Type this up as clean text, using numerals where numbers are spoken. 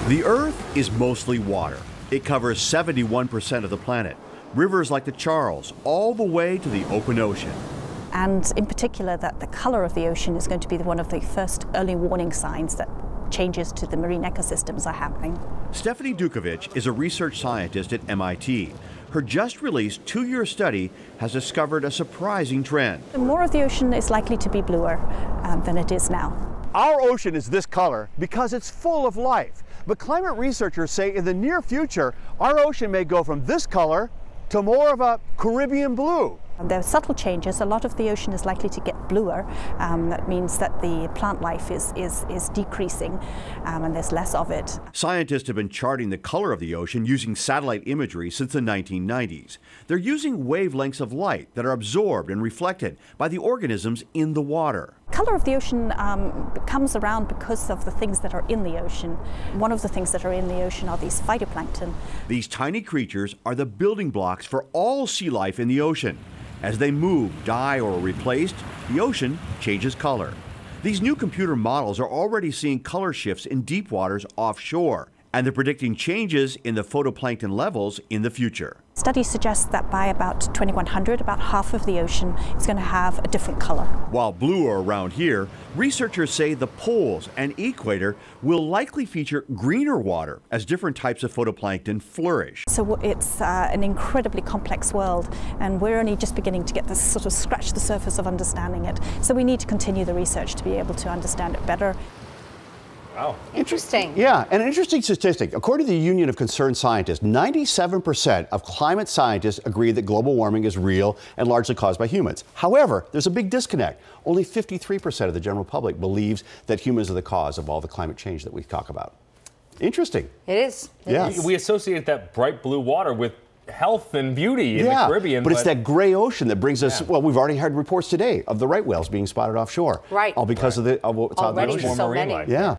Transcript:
The Earth is mostly water. It covers 71% of the planet. Rivers like the Charles, all the way to the open ocean. And in particular, that the color of the ocean is going to be one of the first early warning signs that changes to the marine ecosystems are happening. Stephanie Dukovich is a research scientist at MIT. Her just-released 2-year study has discovered a surprising trend. More of the ocean is likely to be bluer than it is now. Our ocean is this color because it's full of life. But climate researchers say in the near future, our ocean may go from this color to more of a Caribbean blue. There are subtle changes. A lot of the ocean is likely to get bluer. That means that the plant life is decreasing and there's less of it. Scientists have been charting the color of the ocean using satellite imagery since the 1990s. They're using wavelengths of light that are absorbed and reflected by the organisms in the water. Color of the ocean comes around because of the things that are in the ocean. One of the things that are in the ocean are these phytoplankton. These tiny creatures are the building blocks for all sea life in the ocean. As they move, die, or are replaced, the ocean changes color. These new computer models are already seeing color shifts in deep waters offshore, and they're predicting changes in the phytoplankton levels in the future. Studies suggest that by about 2100, about half of the ocean is going to have a different color. While blue are around here, researchers say the poles and equator will likely feature greener water as different types of phytoplankton flourish. So it's an incredibly complex world, and we're only just beginning to get this sort of scratch the surface of understanding it. So we need to continue the research to be able to understand it better. Wow. Interesting. Yeah, and an interesting statistic. According to the Union of Concerned Scientists, 97% of climate scientists agree that global warming is real and largely caused by humans. However, there's a big disconnect. Only 53% of the general public believes that humans are the cause of all the climate change that we talk about. Interesting. It is. Yeah. We associate that bright blue water with health and beauty in the Caribbean. But it's that gray ocean that brings us, well, we've already had reports today of the right whales being spotted offshore. Right. All because of what's out in the Already ocean. so many. Yeah.